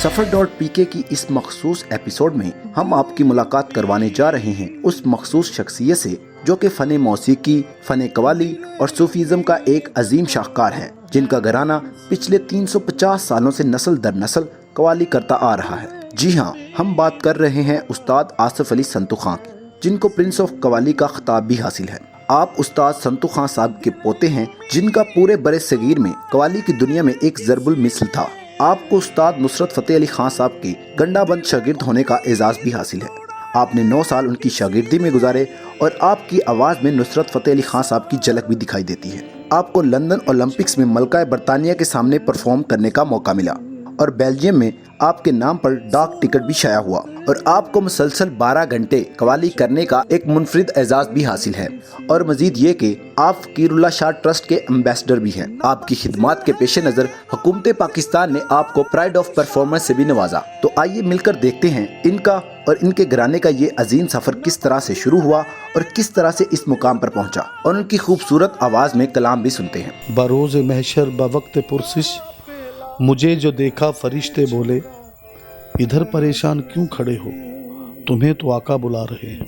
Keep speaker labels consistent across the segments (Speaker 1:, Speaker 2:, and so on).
Speaker 1: सफर.pk की इस मखसूस एपिसोड में हम आपकी मुलाकात करवाने जा रहे हैं उस मखसूस शख्सियत से जो कि फ़न मौसीकी, फ़न कवाली और सूफीज़म का एक अजीम शाहकार है, जिनका घराना पिछले 350 सालों से नस्ल दर नस्ल कवाली करता आ रहा है। जी हाँ, हम बात कर रहे हैं उस्ताद आसिफ अली संतू खां की, जिनको प्रिंस ऑफ कवाली का खिताब भी हासिल है। आप उस्ताद संतू खां साहब के पोते हैं, जिनका पूरे बरे सगीर में कवाली की दुनिया में एक ज़रबुल मिसल था। आपको उस्ताद नुसरत फ़तेह अली खां साहब के गंडाबंद शागिर्द होने का एजाज़ भी हासिल है। आपने 9 साल उनकी शागिर्दी में गुजारे और आपकी आवाज़ में नुसरत फ़तेह अली खां साहब की झलक भी दिखाई देती है। आपको लंदन ओलंपिक्स में मलका बरतानिया के सामने परफॉर्म करने का मौका मिला और बेल्जियम में आपके नाम पर डाक टिकट भी शाया हुआ और आपको मुसलसल 12 घंटे कवाली करने का एक मुनफरिद एजाज़ भी हासिल है। और मजीद ये कि आप फ़कीरुल्लाह शाह ट्रस्ट के एम्बेसडर भी हैं। आपकी खिदमात के पेश नज़र हुकूमत पाकिस्तान ने आपको प्राइड ऑफ परफॉर्मेंस से भी नवाजा। तो आइए मिलकर देखते हैं इनका और इनके घराने का ये अजीम सफ़र किस तरह से शुरू हुआ और किस तरह से इस मुकाम पर पहुँचा, और उनकी खूबसूरत आवाज़ में कलाम भी सुनते हैं।
Speaker 2: बरोज़ महशर बवक्त पुरसिश मुझे जो देखा फरिश्ते बोले, इधर परेशान क्यों खड़े हो, तुम्हें तो आका बुला रहे हैं।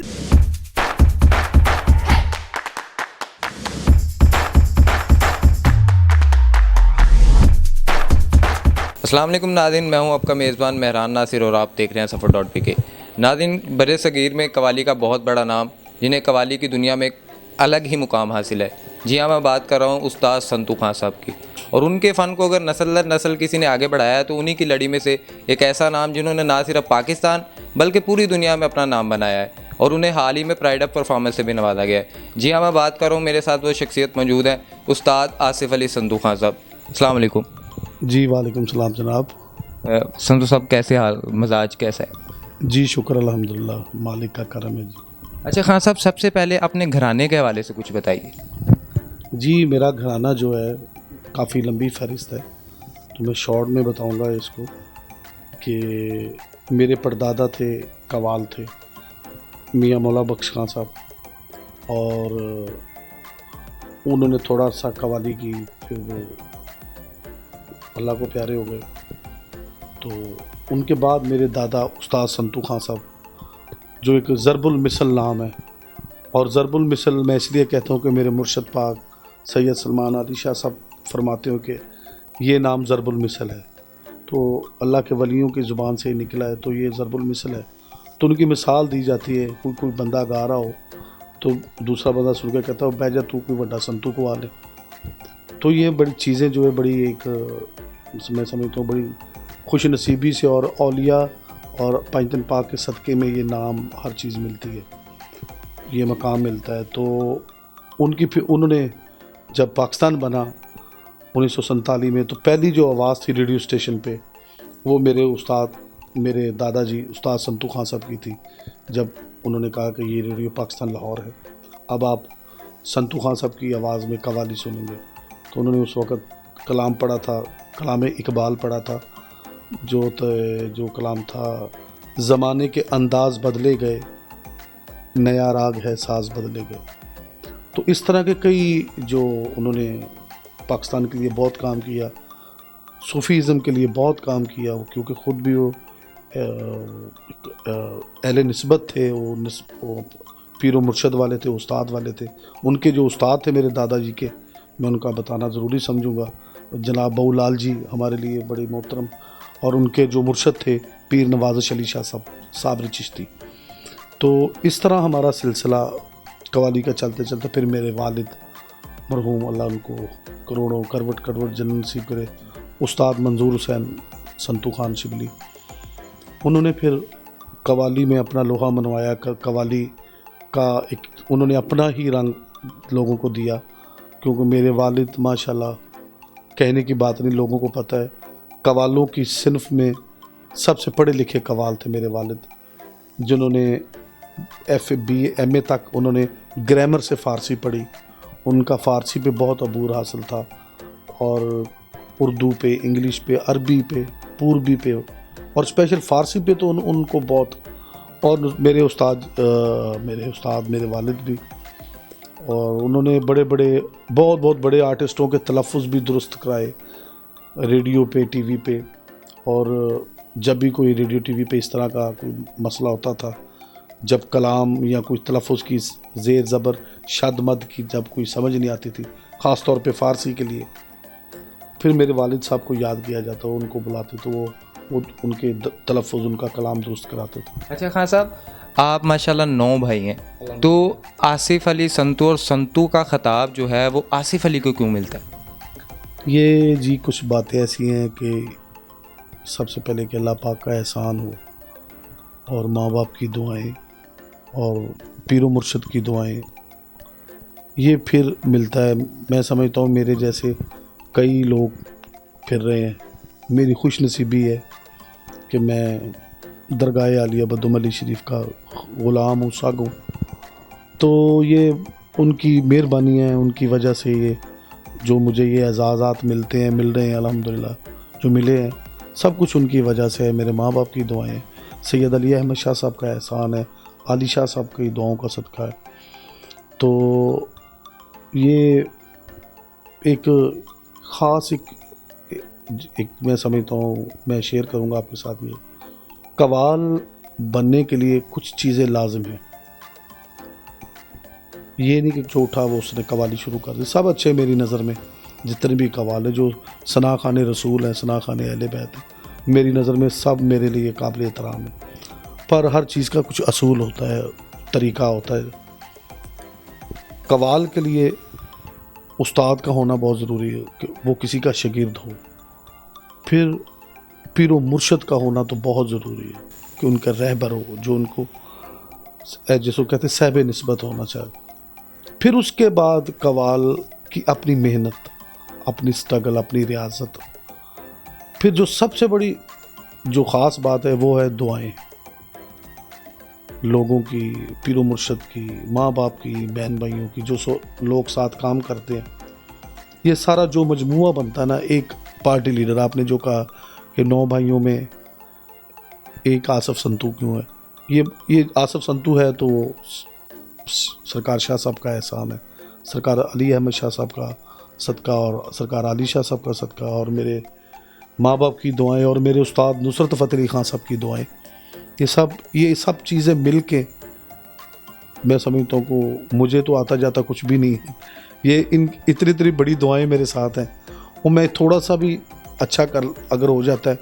Speaker 3: अस्सलाम वालेकुम नाज़रीन, मैं हूं आपका मेज़बान मेहरान नासिर और आप देख रहे हैं सफ़र.pk। नाज़रीन, बरे सगीर में कवाली का बहुत बड़ा नाम, जिन्हें कवाली की दुनिया में एक अलग ही मुकाम हासिल है। जी हाँ, मैं बात कर रहा हूँ उस्ताद संतू खां साहब की। और उनके फ़न को अगर नस्ल दर नस्ल किसी ने आगे बढ़ाया है तो उन्हीं की लड़ी में से एक ऐसा नाम जिन्होंने ना सिर्फ पाकिस्तान बल्कि पूरी दुनिया में अपना नाम बनाया है, और उन्हें हाल ही में प्राइड ऑफ परफॉर्मेंस से भी नवाजा गया है। जी हाँ, मैं बात कर रहा हूँ, मेरे साथ वो शख्सियत मौजूद है, उस्ताद आसिफ अली संतू खां साहब। अस्सलाम वालेकुम।
Speaker 2: जी वालेकुम सलाम जनाब।
Speaker 3: संतू साहब, कैसे हाल, मजाज कैसा है?
Speaker 2: जी शुक्र अल्हम्दुलिल्लाह, मालिक का करम है जी।
Speaker 3: अच्छा खान साहब, सबसे पहले अपने घराने के हवाले से कुछ बताइए।
Speaker 2: जी, मेरा घराना जो है काफ़ी लंबी फहरिस्त है, तो मैं शॉर्ट में बताऊंगा इसको कि मेरे परदादा थे, कवाल थे, मियाँ मौला बख्श खां साहब, और उन्होंने थोड़ा सा कवाली की, फिर वो अल्लाह को प्यारे हो गए। तो उनके बाद मेरे दादा उस्ताद संतू खां साहब, जो एक ज़रबुल मिसल नाम है, और ज़रबुल मिसल मैं इसलिए कहता हूँ कि मेरे मुर्शद पाक सैयद सलमान अली शाह साहब फरमाते हो कि ये नाम ज़रबुल मिसल है, तो अल्लाह के वलियों की ज़ुबान से ही निकला है, तो ये ज़रबुल मिसल है। तो उनकी मिसाल दी जाती है, कोई बंदा गा रहा हो तो दूसरा बंदा सुन के कहता हो बैजा तू कोई बड़ा संतू को आ ले। तो ये बड़ी चीज़ें जो है बड़ी एक मैं समझता हूँ बड़ी खुश नसीबी से और औलिया और पंजतन पाक के सदक़े में ये नाम हर चीज़ मिलती है, ये मकाम मिलता है। तो उनकी फिर उन्होंने जब पाकिस्तान बना 1947 में, तो पहली जो आवाज़ थी रेडियो स्टेशन पे वो मेरे दादाजी उस्ताद संतू खां साहब की थी। जब उन्होंने कहा कि ये रेडियो पाकिस्तान लाहौर है, अब आप संतू खां साहब की आवाज़ में कवाली सुनेंगे, तो उन्होंने उस वक़्त कलाम पढ़ा था, कलाम इकबाल पढ़ा था, जो कलाम था, ज़माने के अंदाज़ बदले गए, नया राग है साज बदले गए। तो इस तरह के कई जो उन्होंने पाकिस्तान के लिए बहुत काम किया, सूफ़ीज़म के लिए बहुत काम किया, क्योंकि ख़ुद भी वो अहले निस्बत थे, वो पीर व मुर्शद वाले थे, उस्ताद वाले थे। उनके जो उस्ताद थे मेरे दादाजी के, मैं उनका बताना ज़रूरी समझूंगा, जनाब बहू लाल जी हमारे लिए बड़ी मोहतरम, और उनके जो मुर्शद थे पीर नवाज़ अली शाह साहब साबरी चिश्ती। तो इस तरह हमारा सिलसिला कवाली का चलते चलते फिर मेरे वालिद मरहूम अल्लाह उनको करोड़ों करवट जन्नत नसीब करे, उस्ताद मंजूर हुसैन संतू खान शिबली, उन्होंने फिर कवाली में अपना लोहा मनवाया। कवाली का एक उन्होंने अपना ही रंग लोगों को दिया, क्योंकि मेरे वालिद माशाल्लाह कहने की बात नहीं, लोगों को पता है, कवालों की सिनफ में सबसे पढ़े लिखे कवाल थे मेरे वालिद, जिन्होंने FA MA तक उन्होंने ग्रामर से फ़ारसी पढ़ी। उनका फ़ारसी पे बहुत अबूर हासिल था, और उर्दू पे, इंग्लिश पे, अरबी पे, पूर्वी पे, और स्पेशल फ़ारसी पे तो उनको बहुत। और मेरे उस्ताद मेरे वालिद भी, और उन्होंने बहुत बड़े आर्टिस्टों के तलफ़ुज़ भी दुरुस्त कराए रेडियो पे, TV पे, और जब भी कोई रेडियो टीवी पे इस तरह का कोई मसला होता था, जब कलाम या कोई तलफ़ुज़ की ज़ेर ज़बर शद मद की जब कोई समझ नहीं आती थी, ख़ास तौर पे फ़ारसी के लिए, फिर मेरे वालिद साहब को याद किया जाता, उनको बुलाते तो वो उनके तलफ़ुज़ उनका कलाम दुरुस्त कराते थे।
Speaker 3: अच्छा खान साहब, आप माशाल्लाह 9 भाई हैं, तो आसिफ़ अली संतू और संतू का ख़िताब जो है वो आसिफ़ अली को क्यों मिलता है?
Speaker 2: ये जी कुछ बातें ऐसी हैं कि सबसे पहले कि अल्लाह पाक का एहसान हो और माँ बाप की दुआएं और पीरो मुर्शिद की दुआएं, ये फिर मिलता है। मैं समझता हूँ मेरे जैसे कई लोग फिर रहे हैं। मेरी खुशनसीबी है कि मैं दरगाह आलिया बदुम अली शरीफ का ग़ुलाम हूँ, साग हूँ। तो ये उनकी मेहरबानी है, उनकी वजह से ये जो मुझे ये एजाज़ात मिलते हैं, मिल रहे हैं अल्हम्दुलिल्लाह, जो मिले हैं सब कुछ उनकी वजह से है। मेरे माँ बाप की दुआएं, सैयद अली अहमद शाह साहब का एहसान है, आली शाह साहब की दुआओं का सदका है। तो ये एक ख़ास एक मैं समझता हूँ, मैं शेयर करूँगा आपके साथ। ये कवाल बनने के लिए कुछ चीज़ें लाजिम हैं। ये नहीं कि जो उठा वो उसने कवाली शुरू कर दी। सब अच्छे मेरी नज़र में, जितने भी कवाल हैं, जो सना खान रसूल हैं, सना खान अहले बैत हैं, मेरी नज़र में सब मेरे लिए काबिल एहतराम है। पर हर चीज़ का कुछ असूल होता है, तरीक़ा होता है। कवाल के लिए उस्ताद का होना बहुत ज़रूरी है कि वो किसी का शागिर्द हो। फिर पीरो मुर्शद का होना तो बहुत ज़रूरी है कि उनका रहबर हो, जो उनको जिसको कहते हैं साहिब निस्बत होना चाहिए। फिर उसके बाद कवाल की अपनी मेहनत, अपनी स्ट्रगल, अपनी रियासत। फिर जो सबसे बड़ी जो ख़ास बात है वो है दुआएं, लोगों की, पीरो मुर्शद की, माँ बाप की, बहन भाइयों की, जो लोग साथ काम करते हैं। ये सारा जो मजमुआ बनता है ना, एक पार्टी लीडर, आपने जो कहा कि 9 भाइयों में एक आसिफ संतू क्यों है, ये आसिफ संतू है तो सरकार शाह साहब का एहसान है, सरकार अली अहमद शाह साहब का सदका और सरकार अली शाह साहब का सदका और मेरे माँ बाप की दुआएं और मेरे उस्ताद नुसरत फ़तेह अली ख़ान साहब की दुआएं, ये सब चीज़ें मिल के मैं समझता हूँ को मुझे तो आता जाता कुछ भी नहीं है। ये इतनी बड़ी दुआएं मेरे साथ हैं और मैं थोड़ा सा भी अच्छा कर अगर हो जाता है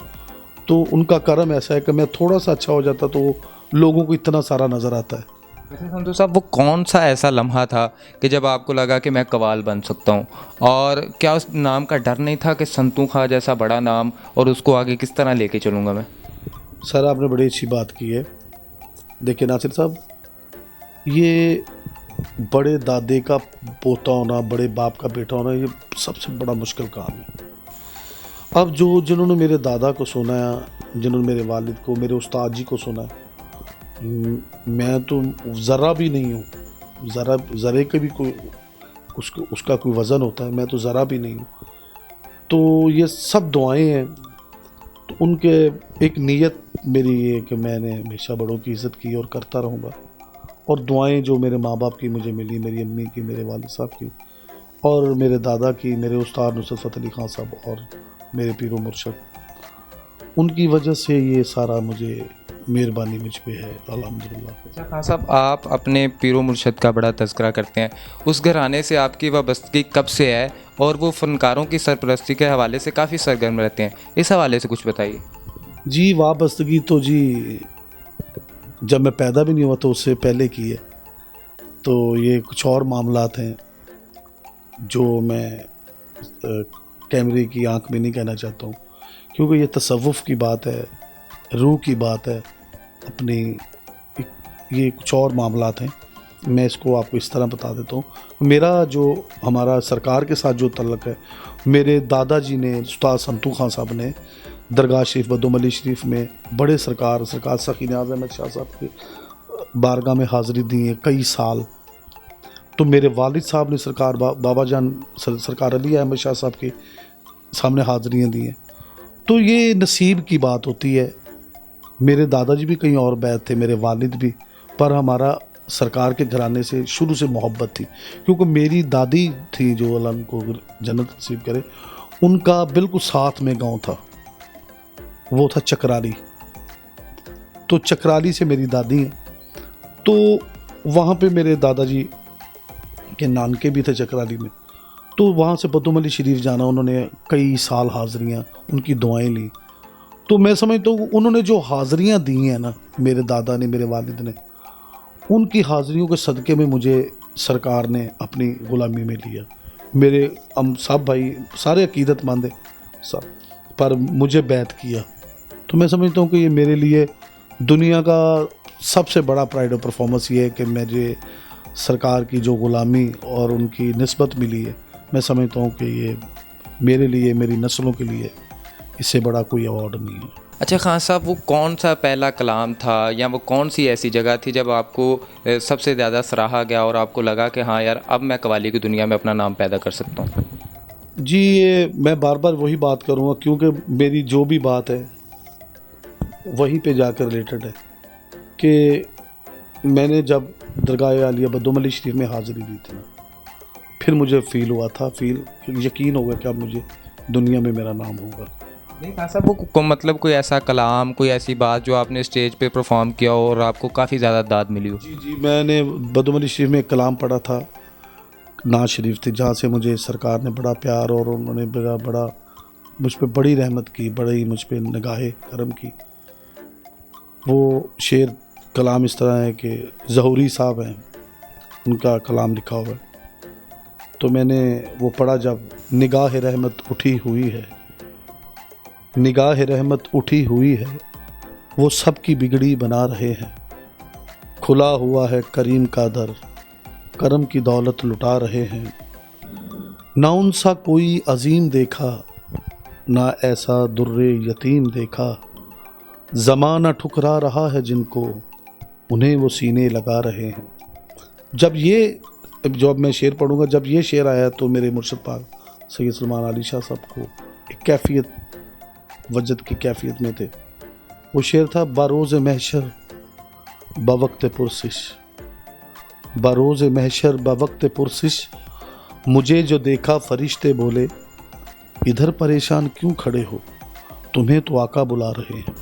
Speaker 2: तो उनका करम ऐसा है कि मैं थोड़ा सा अच्छा हो जाता तो लोगों को इतना सारा नज़र आता है।
Speaker 3: अच्छा संतू साहब, वो कौन सा ऐसा लम्हा था कि जब आपको लगा कि मैं कवाल बन सकता हूँ, और क्या उस नाम का डर नहीं था कि संतू खां जैसा बड़ा नाम, और उसको आगे किस तरह लेके चलूँगा मैं?
Speaker 2: सर आपने बड़ी अच्छी बात की है। देखिए नासिर साहब, ये बड़े दादे का पोता होना, बड़े बाप का बेटा होना, ये सबसे बड़ा मुश्किल काम है। अब जिन्होंने मेरे दादा को सुना, जिन्होंने मेरे वालिद को, मेरे उस्ताद जी को सुना, मैं तो ज़रा भी नहीं हूँ। ज़रे के भी कोई उसका कोई वज़न होता है, मैं तो ज़रा भी नहीं हूँ। तो ये सब दुआएं हैं। तो उनके एक नीयत मेरी ये कि मैंने हमेशा बड़ों की इज़्ज़त की और करता रहूँगा। और दुआएं जो मेरे माँ बाप की मुझे मिली, मेरी अम्मी की, मेरे वालिद साहब की और मेरे दादा की, मेरे उस्ताद नुसरत फ़तेह अली ख़ान साहब और मेरे पीरो मुर्शद, उनकी वजह से ये सारा मुझे मेहरबानी मुझ पे है अल्हम्दुलिल्लाह।
Speaker 3: अच्छा खान साहब, आप अपने पीरो मुर्शद का बड़ा तज़किरा करते हैं, उस घराने से आपकी वाबस्तगी कब से है और वो फ़नकारों की सरपरस्ती के हवाले से काफ़ी सरगर्म रहते हैं, इस हवाले से कुछ बताइए।
Speaker 2: जी वाबस्तगी तो जी जब मैं पैदा भी नहीं हुआ तो उससे पहले की है। तो ये कुछ और मामलात हैं जो मैं कैमरे की आंख में नहीं कहना चाहता हूँ, क्योंकि ये तसव्वुफ़ की बात है, रूह की बात है अपनी। ये कुछ और मामलात हैं, मैं इसको आपको इस तरह बता देता हूँ। मेरा जो हमारा सरकार के साथ जो तल्लुक़ है, मेरे दादाजी ने, उस्ताद संतू खां साहब ने दरगाह शरीफ बदुम अली शरीफ में बड़े सरकार सखी नियाज़ अहमद शाह साहब के बारगाह में हाज़िरी दी है कई साल। तो मेरे वालिद साहब ने सरकार बाबा जान सरकार अली अहमद शाह साहब के सामने हाज़िरियाँ दी हैं। तो ये नसीब की बात होती है। मेरे दादाजी भी कहीं और बैत थे, मेरे वालिद भी, पर हमारा सरकार के घराने से शुरू से मोहब्बत थी, क्योंकि मेरी दादी थी जो अल्लाह को जन्नत नसीब करे, उनका बिल्कुल साथ में गांव था। वो था चकराली। तो चकराली से मेरी दादी हैं, तो वहाँ पे मेरे दादाजी के नानके भी थे चकराली में। तो वहाँ से बदुम अली शरीफ जाना, उन्होंने कई साल हाज़रियाँ, उनकी दुआएं ली। तो मैं समझता हूँ उन्होंने जो हाज़रियाँ दी हैं ना, मेरे दादा ने, मेरे वालिद ने, उनकी हाज़रियों के सदक़े में मुझे सरकार ने अपनी ग़ुलामी में लिया। मेरे हम सब भाई सारे अकीदतमंद हैं सब, पर मुझे बैत किया। तो मैं समझता हूँ कि ये मेरे लिए दुनिया का सबसे बड़ा प्राइड ऑफ परफॉर्मेंस ये है कि मुझे सरकार की जो ग़ुलामी और उनकी निस्बत मिली है, मैं समझता हूँ कि ये मेरे लिए, मेरी नस्लों के लिए इससे बड़ा कोई अवार्ड नहीं है।
Speaker 3: अच्छा खान साहब, वो कौन सा पहला कलाम था या वो कौन सी ऐसी जगह थी जब आपको सबसे ज़्यादा सराहा गया और आपको लगा कि हाँ यार, अब मैं कव्वाली की दुनिया में अपना नाम पैदा कर सकता हूँ?
Speaker 2: जी, ये मैं बार बार वही बात करूँगा, क्योंकि मेरी जो भी बात है वहीं पे जाकर रिलेटेड है कि मैंने जब दरगाह आलिया बदुम अली शरीफ में हाज़िरी दी थी ना, फिर मुझे फ़ील हुआ था, यकीन हो गया कि अब मुझे दुनिया में मेरा नाम होगा।
Speaker 3: नहीं खान साहब, वो मतलब कोई ऐसा कलाम, कोई ऐसी बात जो आपने स्टेज पे परफॉर्म किया हो और आपको काफ़ी ज़्यादा दाद मिली हो?
Speaker 2: जी, मैंने बदुम अली शरीफ में एक कलाम पढ़ा था, नाज शरीफ थी, जहाँ से मुझे सरकार ने बड़ा प्यार और उन्होंने बड़ा मुझ पर बड़ी रहमत की, बड़ी मुझ पर निगाहे करम की। वो शेर कलाम इस तरह है कि ज़हूरी साहब हैं, उनका कलाम लिखा हुआ है। तो मैंने वो पढ़ा जब, निगाह रहमत उठी हुई है, निगाह रहमत उठी हुई है, वो सब की बिगड़ी बना रहे हैं। खुला हुआ है करीम का दर, करम की दौलत लुटा रहे हैं। ना उनसा कोई अजीम देखा, ना ऐसा दुर्रे यतीम देखा। ज़माना ठुकरा रहा है जिनको, उन्हें वो सीने लगा रहे हैं। जब मैं शेर पढ़ूंगा, जब ये शेर आया तो मेरे मुर्शिद पाक सैयद सलमान अली शाह साहब को एक कैफियत, वजद की कैफियत में थे। वो शेर था, बरोज़ महशर बवक्त पुरसिश, बरोज़ महशर बवक्त पुरसिश, मुझे जो देखा फरिश्ते बोले, इधर परेशान क्यों खड़े हो, तुम्हें तो आका बुला रहे हैं।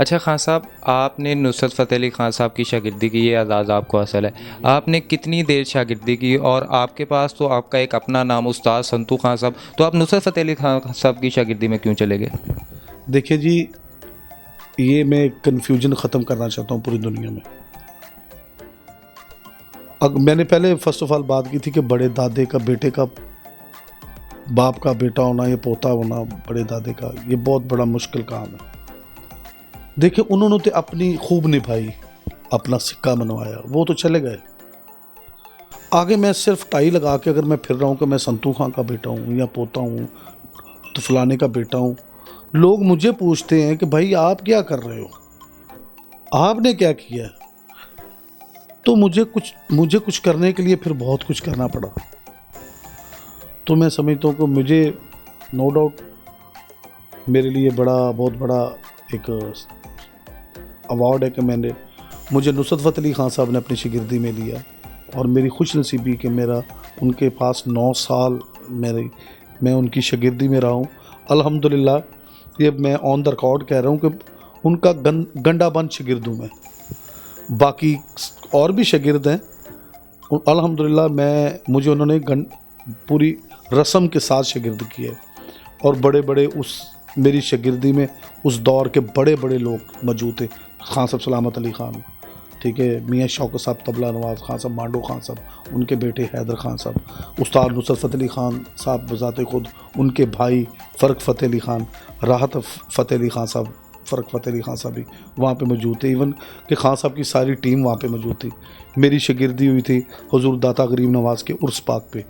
Speaker 3: अच्छा खान साहब, आपने नुसरत फ़तेह अली खान साहब की शागिर्दी की, ये एजाज़ आपको हासिल है। आपने कितनी देर शागिर्दी की और आपके पास तो आपका एक अपना नाम उस्ताद संतू खान साहब, तो आप नुसरत फ़तेह अली खान साहब की शागिर्दी में क्यों चले गए?
Speaker 2: देखिए जी, ये मैं कन्फ्यूजन ख़त्म करना चाहता हूँ पूरी दुनिया में। मैंने पहले फर्स्ट ऑफ ऑल बात की थी कि बड़े दादे का बेटे का, बाप का बेटा होना, ये पोता होना बड़े दादे का, ये बहुत बड़ा मुश्किल काम है। देखिए, उन्होंने तो अपनी खूब निभाई, अपना सिक्का मनवाया, वो तो चले गए। आगे मैं सिर्फ टाई लगा के अगर मैं फिर रहा हूँ कि मैं संतू खां का बेटा हूँ या पोता हूँ, तो फलाने का बेटा हूँ, लोग मुझे पूछते हैं कि भाई आप क्या कर रहे हो, आपने क्या किया? तो मुझे कुछ करने के लिए फिर बहुत कुछ करना पड़ा। तो मैं समझता हूँ कि मुझे नो डाउट मेरे लिए बहुत बड़ा एक अवार्ड है कि मुझे नुसरत फ़तेह अली खान साहब ने अपनी शागिर्दी में लिया, और मेरी खुशनसीबी कि मेरा उनके पास 9 साल मैं उनकी शागिर्दी में रहा हूँ। अल्हम्दुलिल्लाह, ये मैं ऑन द रिकॉर्ड कह रहा हूँ कि उनका गंडा बंद शागिर्द हूँ मैं। बाकी और भी शागिर्द हैं, अल्हम्दुलिल्लाह मुझे उन्होंने पूरी रस्म के साथ शागिर्द किया, और बड़े मेरी शागिर्दी में उस दौर के बड़े लोग मौजूद थे। खान साहब सलामत अली खान, ठीक है, मियाँ शौकत साहब तबला नवाज़ खान साहब, मांडो खान साहब, उनके बेटे हैदर खान साहब, उस्ताद नुसरत फ़तेह अली खान साहब बज़ाते खुद, उनके भाई फ़र्क फ़तेह अली खान, राहत फ़तेह अली खान साहब, फ़र्क फ़तेह अली खान साहब भी वहाँ पे मौजूद थे। इवन कि खान साहब की सारी टीम वहाँ पे मौजूद थी। मेरी शागिर्दी हुई थी हुज़ूर दाता गरीब नवाज़ के उर्स पाक पे,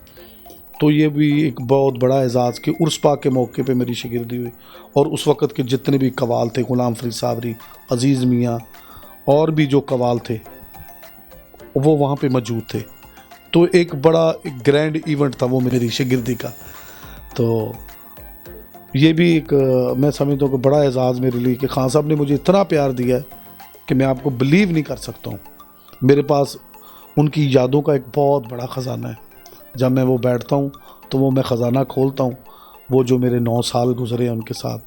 Speaker 2: तो ये भी एक बहुत बड़ा एजाज़ कि उर्स पाक के मौके पे मेरी शागिर्दी हुई। और उस वक़्त के जितने भी कवाल थे, ग़ुलाम फ़रीद साबरी, अज़ीज़ मियाँ, और भी जो कवाल थे वो वहाँ पे मौजूद थे। तो एक ग्रैंड इवेंट था वो मेरी शागिर्दी का। तो ये भी एक मैं समझता हूँ कि बड़ा एजाज़ मेरे लिए कि खान साहब ने मुझे इतना प्यार दिया है कि मैं आपको बिलीव नहीं कर सकता हूँ। मेरे पास उनकी यादों का एक बहुत बड़ा ख़जाना है। जब मैं वो बैठता हूँ तो वो मैं ख़जाना खोलता हूँ, वो जो मेरे 9 साल गुज़रे हैं उनके साथ,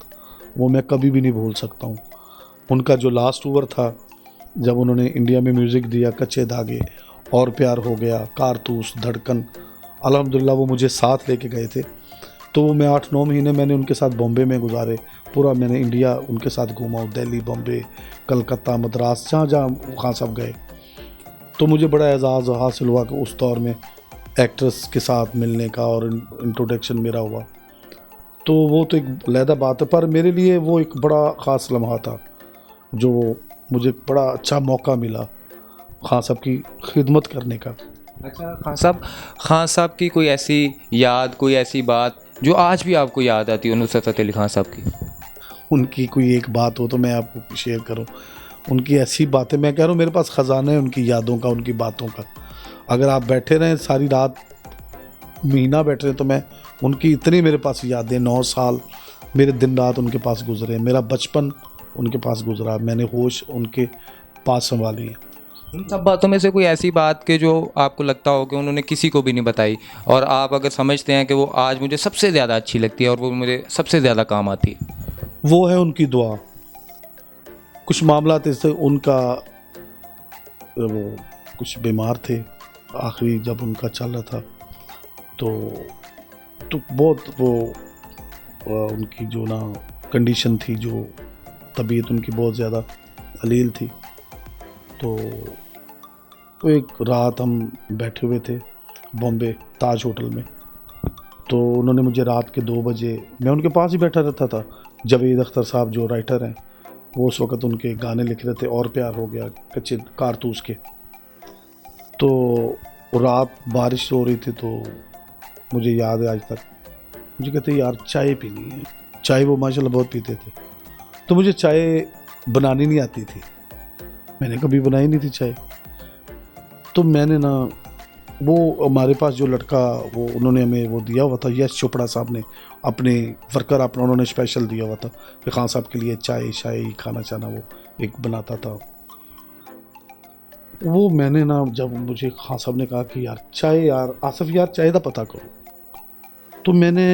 Speaker 2: वो मैं कभी भी नहीं भूल सकता हूँ। उनका जो लास्ट टूर था, जब उन्होंने इंडिया में म्यूज़िक दिया, कच्चे धागे, और प्यार हो गया, कारतूस, धड़कन, अल्हम्दुलिल्लाह वो मुझे साथ लेके गए थे। तो मैं 8-9 महीने मैंने उनके साथ बॉम्बे में गुजारे। पूरा मैंने इंडिया उनके साथ घूमा हूँ, दिल्ली, बॉम्बे, कलकत्ता, मद्रास, जहाँ जहाँ खान साहब गए। तो मुझे बड़ा एजाज़ हासिल हुआ कि उस दौर में एक्ट्रेस के साथ मिलने का और इंट्रोडक्शन मेरा हुआ। तो वो तो एक अलहदा बात है, पर मेरे लिए वो एक बड़ा ख़ास लम्हा था, जो मुझे बड़ा अच्छा मौका मिला खान साहब की खिदमत करने का।
Speaker 3: अच्छा खान साहब की कोई ऐसी याद, कोई ऐसी बात जो आज भी आपको याद आती हो नुसरत फ़तेह अली खान साहब की?
Speaker 2: उनकी कोई एक बात हो तो मैं आपको शेयर करूं। उनकी ऐसी बातें, मैं कह रहा हूँ मेरे पास ख़जाना है उनकी यादों का, उनकी बातों का। अगर आप बैठे रहें सारी रात, महीना बैठे रहें, तो मैं उनकी इतनी मेरे पास यादें, 9 साल मेरे दिन रात उनके पास गुजरे, मेरा बचपन उनके पास गुजरा, मैंने होश उनके पास संभाली है।
Speaker 3: इन सब बातों में से कोई ऐसी बात कि जो आपको लगता हो कि उन्होंने किसी को भी नहीं बताई, और आप अगर समझते हैं कि वो आज मुझे सबसे ज़्यादा अच्छी लगती है और वो मुझे सबसे ज़्यादा काम आती है?
Speaker 2: वो है उनकी दुआ। कुछ मामला ऐसे उनका, वो कुछ बीमार थे आखिरी जब उनका चल रहा था, तो बहुत वो उनकी जो ना कंडीशन थी, जो तबीयत उनकी बहुत ज़्यादा अलील थी। तो एक रात हम बैठे हुए थे बॉम्बे ताज होटल में, तो उन्होंने मुझे रात के 2 बजे, मैं उनके पास ही बैठा रहता था। जावेद अख्तर साहब जो राइटर हैं, वो उस वक़्त उनके गाने लिख रहे थे, और प्यार हो गया, कच्चे कारतूस के। तो रात बारिश हो रही थी, तो मुझे याद है आज तक, मुझे कहते यार चाय पीनी है। चाय वो माशाल्लाह बहुत पीते थे, तो मुझे चाय बनानी नहीं आती थी, मैंने कभी बनाई नहीं थी चाय। तो मैंने ना, वो हमारे पास जो लड़का, वो उन्होंने हमें वो दिया हुआ था, यश चोपड़ा साहब ने अपने वर्कर अपना उन्होंने स्पेशल दिया हुआ था कि खान साहब के लिए चाय शाय खाना चाना वो एक बनाता था। वो मैंने ना, जब मुझे खान साहब ने कहा कि यार चाय, यार आसिफ यार चाय का पता करो, तो मैंने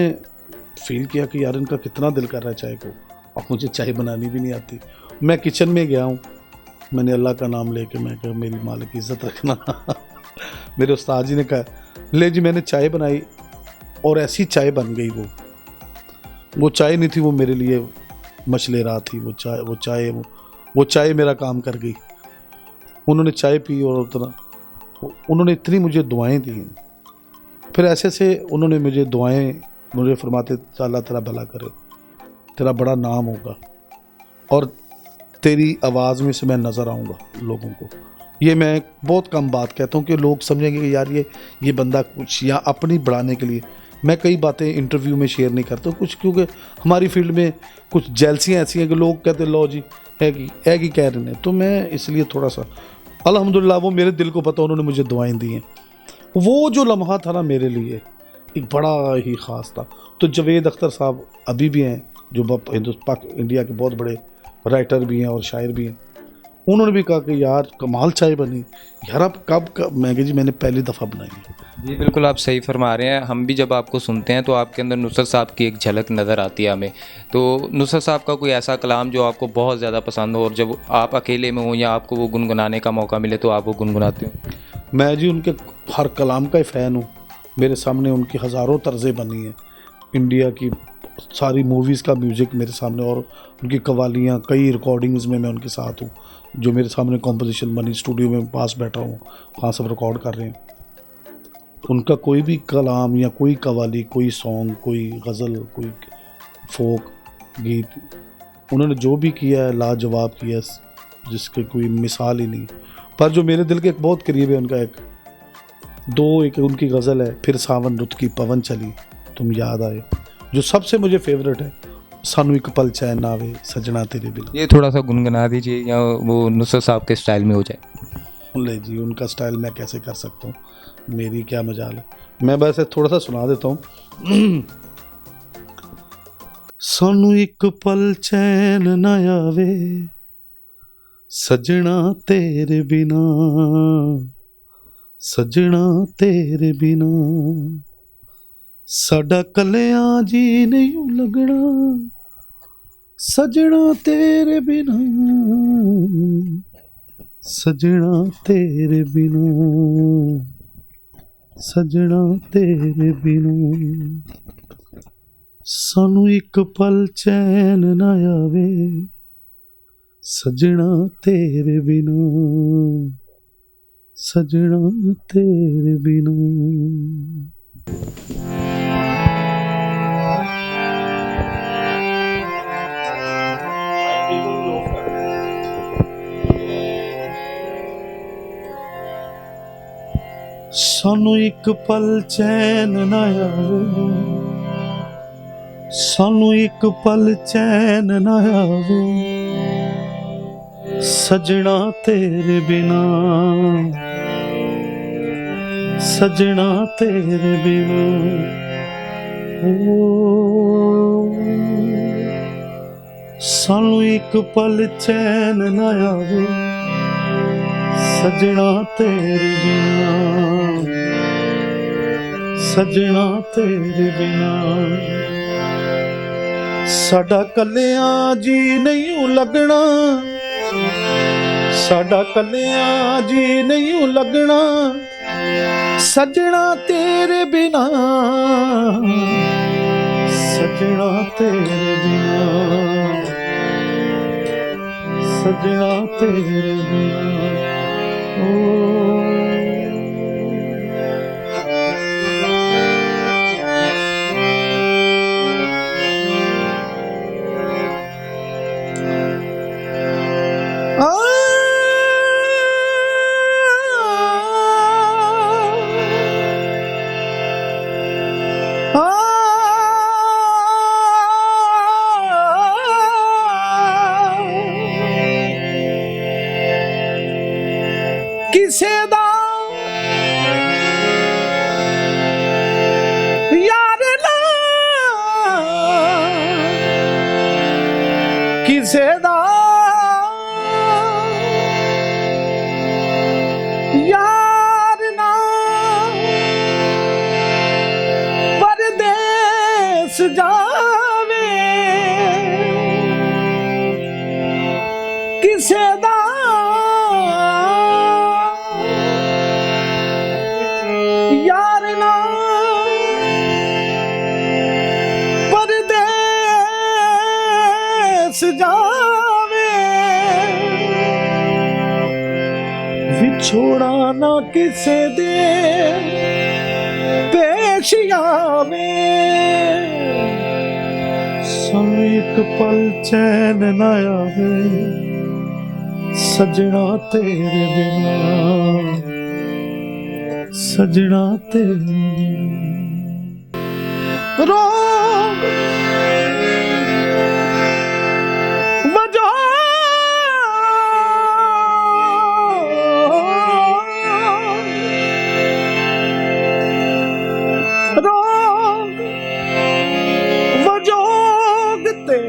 Speaker 2: फील किया कि यार इनका कितना दिल कर रहा है चाय को, और मुझे चाय बनानी भी नहीं आती। मैं किचन में गया हूँ, मैंने अल्लाह का नाम लेके, मैं कहा मेरी मालिक इज़्ज़त रखना मेरे उस्ताद जी ने कहा ले जी, मैंने चाय बनाई और ऐसी चाय बन गई। वो चाय नहीं थी, वो मेरे लिए मशले राह थी। वो चाय मेरा काम कर गई। उन्होंने चाय पी और उन्होंने इतनी मुझे दुआएं दी। फिर ऐसे से उन्होंने मुझे दुआएं, मुझे फरमाते अल्लाह तेरा भला करे, तेरा बड़ा नाम होगा और तेरी आवाज़ में से मैं नज़र आऊँगा लोगों को। ये मैं बहुत कम बात कहता हूँ कि लोग समझेंगे कि यार ये बंदा कुछ, या अपनी बढ़ाने के लिए। मैं कई बातें इंटरव्यू में शेयर नहीं करता कुछ, क्योंकि हमारी फील्ड में कुछ जेलसियाँ ऐसी हैं कि लोग कहते लो जी है कि कह रहे हैं। तो मैं इसलिए थोड़ा सा, अल्हम्दुलिल्लाह वो मेरे दिल को पता, उन्होंने मुझे दुआएं दी हैं। वो जो लम्हा था ना मेरे लिए एक बड़ा ही ख़ास था। तो जावेद अख्तर साहब अभी भी हैं, जो इंडिया के बहुत बड़े राइटर भी हैं और शायर भी हैं। उन्होंने भी कहा कि यार कमाल चाय बनी यार, आप कब मैं कहा जी मैंने पहली दफ़ा बनाई है।
Speaker 3: जी बिल्कुल, आप सही फरमा रहे हैं। हम भी जब आपको सुनते हैं तो आपके अंदर नुसरत साहब की एक झलक नज़र आती है हमें। तो नुसरत साहब का कोई ऐसा कलाम जो आपको बहुत ज़्यादा पसंद हो, और जब आप अकेले में हो या आपको वो गुनगुनाने का मौका मिले तो आप वो गुनगुनाते हो?
Speaker 2: मैं जी उनके हर कलाम का फ़ैन हूँ। मेरे सामने उनकी हज़ारों तर्ज़ें बनी हैं, इंडिया की सारी मूवीज़ का म्यूज़िक मेरे सामने, और उनकी कवालियाँ, कई रिकॉर्डिंग्स में मैं उनके साथ हूँ, जो मेरे सामने कॉम्पोजिशन बनी, स्टूडियो में पास बैठा हूँ, वहाँ सब रिकॉर्ड कर रहे हैं। उनका कोई भी कलाम या कोई कवाली, कोई सॉन्ग, कोई गज़ल, कोई फोक गीत, उन्होंने जो भी किया है लाजवाब किया है, जिसके कोई मिसाल ही नहीं। पर जो मेरे दिल के बहुत करीब है उनका एक उनकी गज़ल है, फिर सावन रुत की पवन चली तुम याद आए, जो सबसे मुझे फेवरेट है, सानू एक पल चैन आवे सजना तेरे बिना।
Speaker 3: ये थोड़ा सा गुनगुना दीजिए, या वो नुसरत साहब के स्टाइल में हो जाए।
Speaker 2: ले जी, उनका स्टाइल मैं कैसे कर सकता हूँ, मेरी क्या मजाल है। मैं बस थोड़ा सा सुना देता हूँ। सानू एक पल चैन ना आवे सजना तेरे बिना, सजना तेरे बिना, साडा कलियां जी नहीं लगना, सजना तेरे बिना, सजना तेरे बिना, सजना तेरे बिना सानू एक पल चैन ना आवे, सजना तेरे बिना, सजना तेरे बिना। सानू एक पल चैन ना आवे, सानू एक पल चैन ना आवे, सजना तेरे बिना, सजना तेरे बिना। सानू एक पल चैन ना आवे, सजना तेरे बिना, सजना तेरे बिना। साडा कलियां जी नहीं लगना, साडा कलियां जी नहीं लगना, सजना तेरे बिना, सजना तेरे बिना, सजना तेरे बिना। किसे दा यार ना, किसे दा यार ना, परदेस जावे, किसे दा यार ना, परदेस जावे, विछोड़ा ना किसे दे पेश आवे, सानू एक पल चैन ना आवे, सजना तेरे बिना, सजना तेरे रोग वजह रोग वजोग ते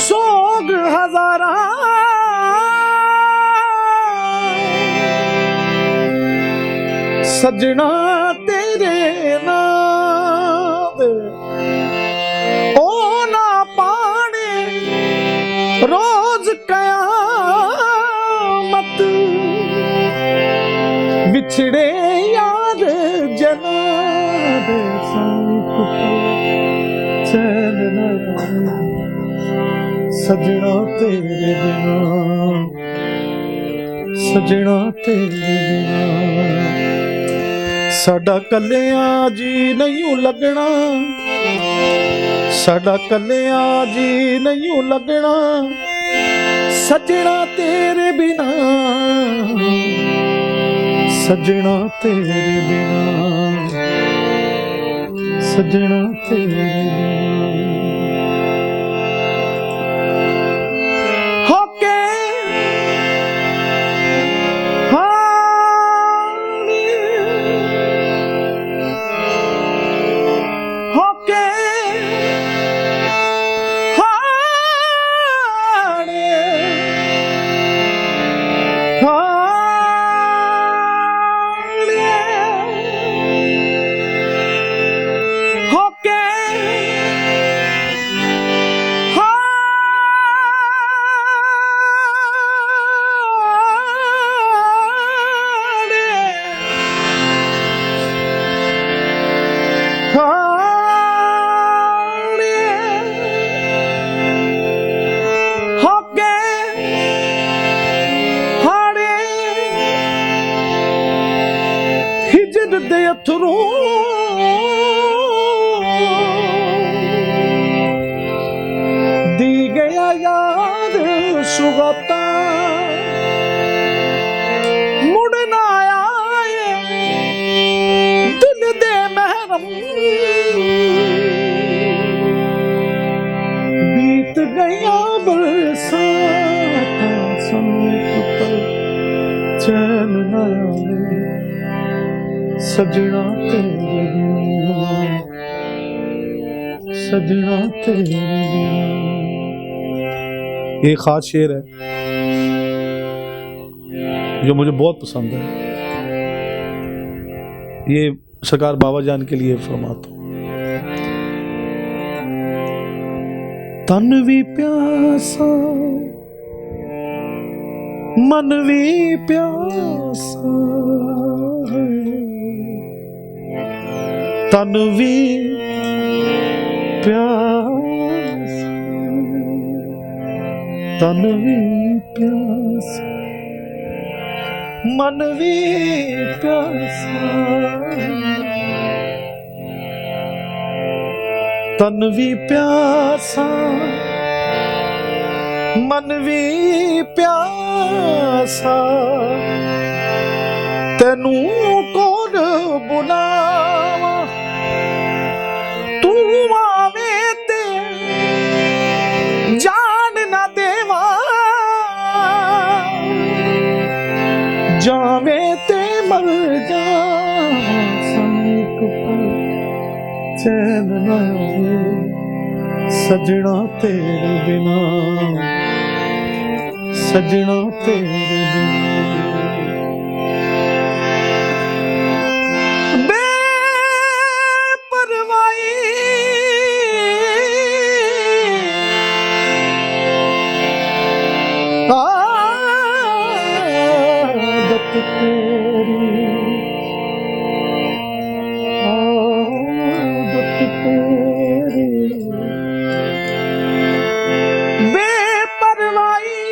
Speaker 2: सोग हजारा, सजना तेरे नाम ओ ना पाने रोज कयामत, बिछड़े यार जना दे चैन न आवे, सजना तेरे बिना, सजना तेरे बिना। साडा कलियां जी नहीं लगना, साडा कलियां जी नहीं लगना, सजना तेरे बिना, सजना तेरे बिना, सजना तेरे बिना। होके होके होके सुगता मुड़ ना आए दिल दे महरम बीत गया बरसाता समय पर चैन न आए सजना तेरे बिना सजना तेरे बिना। ये खास शेर है जो मुझे बहुत पसंद है। ये सरकार बाबा जान के लिए फरमाता हूँ। तन भी प्यासा मन भी प्यासा है, तन भी प्यासा तन भी प्यासा मन भी प्यासा तन भी प्यासा मन भी प्यासा तेनू कौन बुलावा तू आवे ते जान ना देवा जावे ते मर जावा एक पल चैन ना आवे सजना तेरे बिना सजना तेरे बिना। बेपरवाही आदत तेरी आदत तेरी बेपरवाही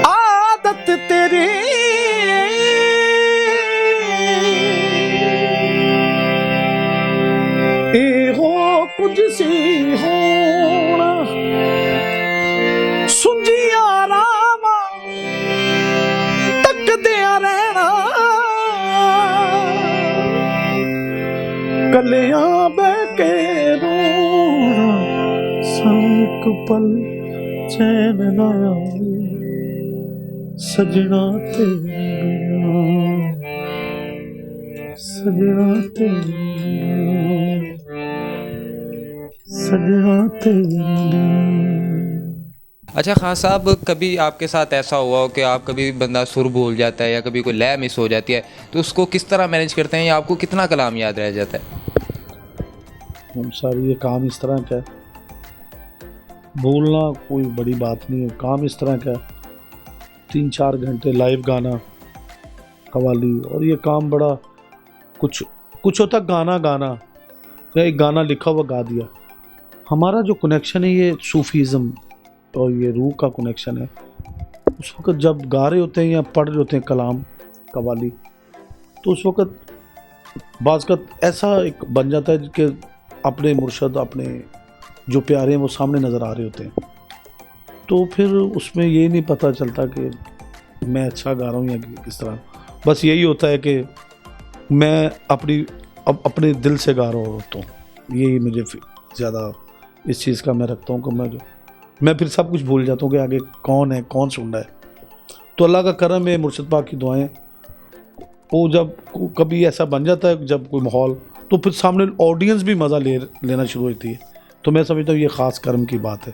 Speaker 2: आदत तेरी हो कुछ सी होना सुंजिया रामा तक दिया रहना कलियां बहके रोना एक पल चैन न आए सजना तेरे बिना सजना तेरे बिना सजना तेरे बिना।
Speaker 3: अच्छा खान साहब, कभी आपके साथ ऐसा हुआ हो कि आप कभी बंदा सुर भूल जाता है या कभी कोई लय मिस हो जाती है, तो उसको किस तरह मैनेज करते हैं या आपको कितना कलाम याद रह जाता है?
Speaker 2: हम सारी ये काम इस तरह का है, बोलना कोई बड़ी बात नहीं है, काम इस तरह का है 3-4 घंटे लाइव गाना कवाली, और ये काम बड़ा कुछ होता गाना या एक गाना लिखा हुआ गा दिया। हमारा जो कनेक्शन है ये सूफीज़म और ये रूह का कनेक्शन है। उस वक़्त जब गा रहे होते हैं या पढ़ रहे होते हैं कलाम कवाली, तो उस वक़्त बाज़ ऐसा एक बन जाता है कि अपने मुर्शद अपने जो प्यारे हैं वो सामने नज़र आ रहे होते हैं, तो फिर उसमें ये नहीं पता चलता कि मैं अच्छा गा रहा हूँ या किस तरह। बस यही होता है कि मैं अपने दिल से गा रहा होता हूँ। यही मुझे ज़्यादा इस चीज़ का मैं रखता हूँ कि मैं फिर सब कुछ भूल जाता हूँ कि आगे कौन है, कौन सुन रहा है। तो अल्लाह का करम है, मुर्शिद पाक की दुआएं, वो जब कभी ऐसा बन जाता है जब कोई माहौल, तो फिर सामने ऑडियंस भी मज़ा लेना शुरू होती है। तो मैं समझता हूँ ये ख़ास करम की बात है।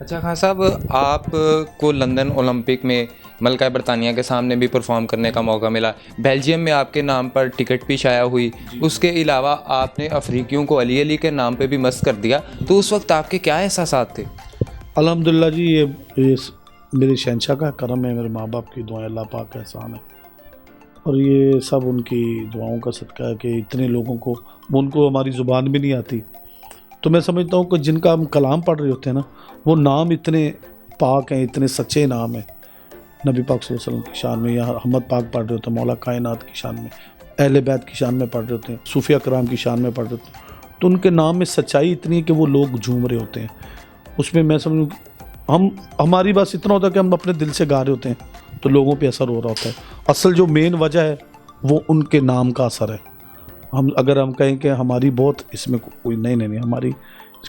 Speaker 3: अच्छा खान साहब, आपको लंदन ओलंपिक में मलका बरतानिया के सामने भी परफॉर्म करने का मौका मिला, बेल्जियम में आपके नाम पर टिकट भी शाया हुई, उसके अलावा आपने अफ्रीकियों को अली अली के नाम पे भी मस्त कर दिया, तो उस वक्त आपके क्या एहसासात थे?
Speaker 2: अल्हम्दुलिल्लाह जी, ये मेरे शहंशाह का करम है, मेरे माँ बाप की दुआएं, अल्लाह पाक का एहसान है, और ये सब उनकी दुआओं का सदका है कि इतने लोगों को, उनको हमारी ज़ुबान भी नहीं आती, तो मैं समझता हूँ कि जिनका हम कलाम पढ़ रहे होते हैं ना, वो नाम इतने पाक हैं, इतने सच्चे नाम हैं। नबी पाक सल्लल्लाहु अलैहि वसल्लम की शान में, या अहमद पाक पढ़ रहे होते हैं, मौला कायनात की शान में, अहले बैत की शान में पढ़ रहे होते हैं, सूफिया कराम की शान में पढ़ रहे होते हैं, तो उनके नाम में सच्चाई इतनी है कि वो लोग झूम रहे होते हैं। उसमें मैं समझूँ हमारी बस इतना होता है कि हम अपने दिल से गा रहे होते हैं तो लोगों पे असर हो रहा होता है। असल जो मेन वजह है वो उनके नाम का असर है। अगर हम कहें कि हमारी बहुत इसमें कोई नहीं, हमारी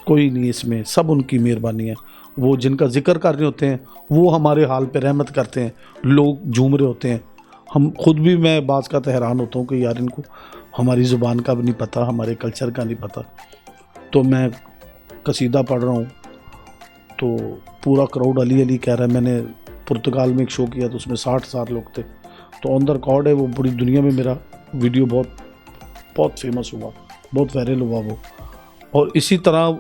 Speaker 2: कोई नहीं, इसमें सब उनकी मेहरबानी है। वो जिनका जिक्र कर रहे होते हैं वो हमारे हाल पे रहमत करते हैं, लोग झूम रहे होते हैं। हम खुद भी, मैं बाज़ का हैरान होता हूँ कि यार इनको हमारी ज़ुबान का भी नहीं पता, हमारे कल्चर का नहीं पता। तो मैं कसीदा पढ़ रहा हूँ तो पूरा क्राउड अली अली कह रहा है। मैंने पुर्तगाल में एक शो किया तो उसमें 60,000 लोग थे। तो ऑन द रिकॉर्ड है, वो पूरी दुनिया में मेरा वीडियो बहुत फेमस हुआ, बहुत वायरल हुआ वो। और इसी तरह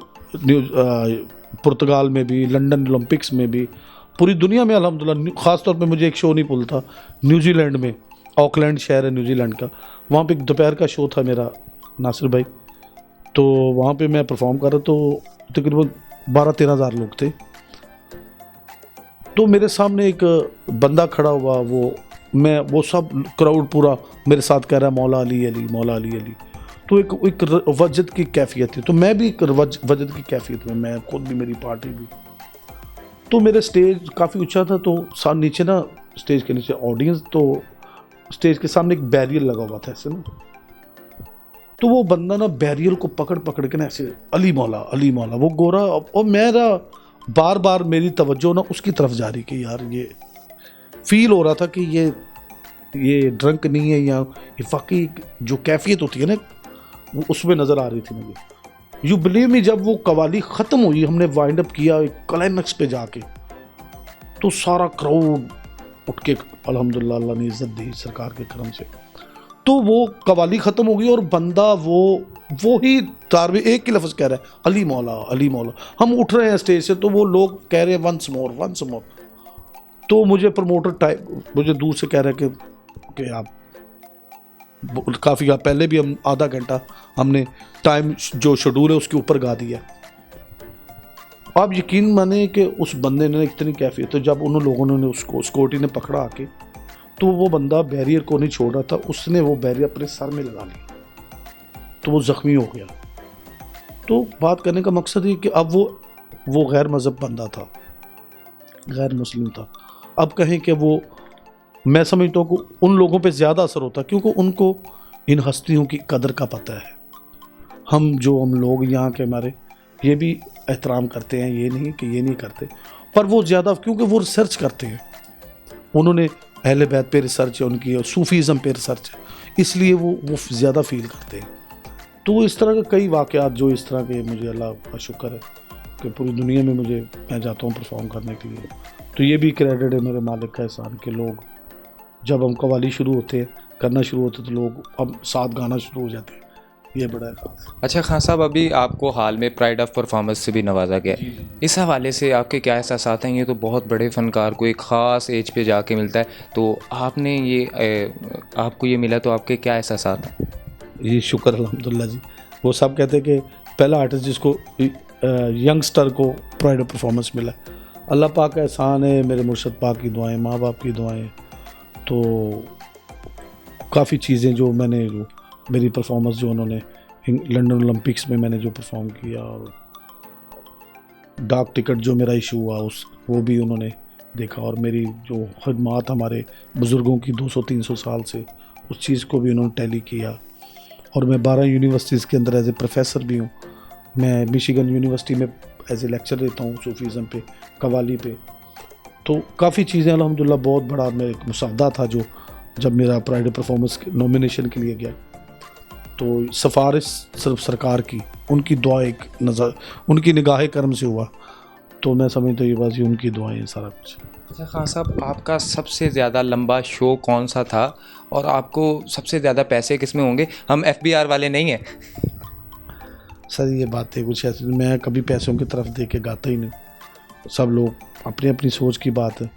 Speaker 2: पुर्तगाल में भी, लंदन ओलंपिक्स में भी, पूरी दुनिया में अल्हम्दुलिल्लाह। ख़ास तौर पे मुझे एक शो नहीं भूलता, न्यूजीलैंड में, ऑकलैंड शहर है न्यूजीलैंड का, वहाँ पे दोपहर का शो था मेरा, नासिर भाई। तो वहाँ पे मैं परफॉर्म कर रहा, तो तकरीबन 12-13 हज़ार लोग थे। तो मेरे सामने एक बंदा खड़ा हुआ, वो सब क्राउड पूरा मेरे साथ कह रहा है मौला अली अली, मौला अली अली। तो एक वजद की कैफियत थी, तो मैं भी एक वजद की कैफियत में, मैं खुद भी, मेरी पार्टी भी। तो मेरे स्टेज काफ़ी ऊंचा था, तो नीचे ना, स्टेज के नीचे ऑडियंस, तो स्टेज के सामने एक बैरियर लगा हुआ था ऐसे ना। तो वो बंदा ना बैरियर को पकड़ के ना ऐसे अली मौला, अली मौला, वो गोरा। और मेरा बार बार मेरी तवज्जो ना उसकी तरफ जा रही कि यार ये फील हो रहा था कि ये ड्रंक नहीं है, या ये वाकई जो कैफियत होती है ना वो उसमें नज़र आ रही थी मुझे। यू बिलीव मी, जब वो कवाली ख़त्म हुई, हमने वाइंड अप किया क्लाइमैक्स पे जाके, तो सारा क्राउड उठ के, अल्हम्दुलिल्लाह अल्लाह ने इज़्ज़त दी सरकार के करम से। तो वो कवाली ख़त्म हो गई और बंदा वो ही तारवी एक ही लफ्ज़ कह रहा है अली मौला, अली मौला। हम उठ रहे हैं स्टेज से, तो वो लोग कह रहे हैं वंस मोर, वंस मोर। तो मुझे प्रमोटर मुझे दूर से कह रहा है कि आप काफ़ी पहले भी हम आधा घंटा हमने टाइम जो शेड्यूल है उसके ऊपर गा दिया। आप यकीन माने कि उस बंदे ने इतनी कैफियत, तो जब उन लोगों ने उसको, सिक्योरिटी ने पकड़ा आके, तो वो बंदा बैरियर को नहीं छोड़ रहा था, उसने वो बैरियर अपने सर में लगा लिया, तो वो ज़ख्मी हो गया। तो बात करने का मकसद ये कि अब वो गैर मज़हब बंदा था, गैर मुस्लिम था। अब कहें कि वो, मैं समझता हूँ कि उन लोगों पे ज़्यादा असर होता है, क्योंकि उनको इन हस्तियों की कदर का पता है। हम लोग यहाँ के, हमारे ये भी एहतराम करते हैं, ये नहीं कि ये नहीं करते, पर वो ज़्यादा, क्योंकि वो रिसर्च करते हैं, उन्होंने अहले बैत पे रिसर्च है उनकी, और सूफीज़म पे रिसर्च है, इसलिए वो ज़्यादा फील करते हैं। तो इस तरह के कई वाक़यात जो इस तरह के, मुझे अल्लाह का शुक्र है कि पूरी दुनिया में मैं जाता हूँ परफॉर्म करने के लिए। तो ये भी क्रेडिट है मेरे मालिक का एहसान के लोग, जब हम कवाली करना शुरू होते तो लोग अब साथ गाना शुरू हो जाते हैं, ये बड़ा है।
Speaker 3: अच्छा खान साहब, अभी आपको हाल में प्राइड ऑफ परफॉर्मेंस से भी नवाजा गया, इस हवाले से आपके क्या एहसास हैं? ये तो बहुत बड़े फ़नकार को एक ख़ास एज पे जाके मिलता है, तो आपको ये मिला, तो आपके क्या एहसास हैं?
Speaker 2: ये शुक्र अल्हम्दुलिल्लाह जी। वो सब कहते हैं कि पहला आर्टिस्ट जिसको, यंगस्टर को प्राइड ऑफ परफॉर्मेंस मिला, अल्लाह पाक का एहसान है, मेरे मुर्शद पाक की दुआएं, माँ बाप की दुआएं। तो काफ़ी चीज़ें जो मेरी परफॉर्मेंस जो उन्होंने लंदन ओलंपिक्स में मैंने जो परफॉर्म किया, और डाक टिकट जो मेरा इशू हुआ वो भी उन्होंने देखा, और मेरी जो खदमात हमारे बुज़ुर्गों की 200-300 साल से, उस चीज़ को भी उन्होंने टैली किया। और मैं 12 यूनिवर्सिटीज़ के अंदर एज ए प्रोफेसर भी हूँ। मैं मिशिगन यूनिवर्सिटी में एज ए लेक्चर देता हूँ सूफीज़म पे, कवाली पे। तो काफ़ी चीज़ें अल्हम्दुलिल्लाह, बहुत बड़ा मेरा एक मुसव्वदा था जो जब मेरा प्राइड परफॉर्मेंस नॉमिनेशन के लिए गया, तो सिफारिश सिर्फ सरकार की, उनकी दुआ एक नज़र, उनकी निगाह करम से हुआ। तो मैं समझता हूँ ये बात, उनकी दुआएं हैं सारा कुछ।
Speaker 3: अच्छा खान साहब, आपका सबसे ज़्यादा लंबा शो कौन सा था, और आपको सबसे ज़्यादा पैसे किस में होंगे? हम FBR वाले नहीं हैं।
Speaker 2: सर ये बात है कुछ ऐसी, मैं कभी पैसों की तरफ देख के गाता ही नहीं। सब लोग अपनी अपनी सोच की बात है।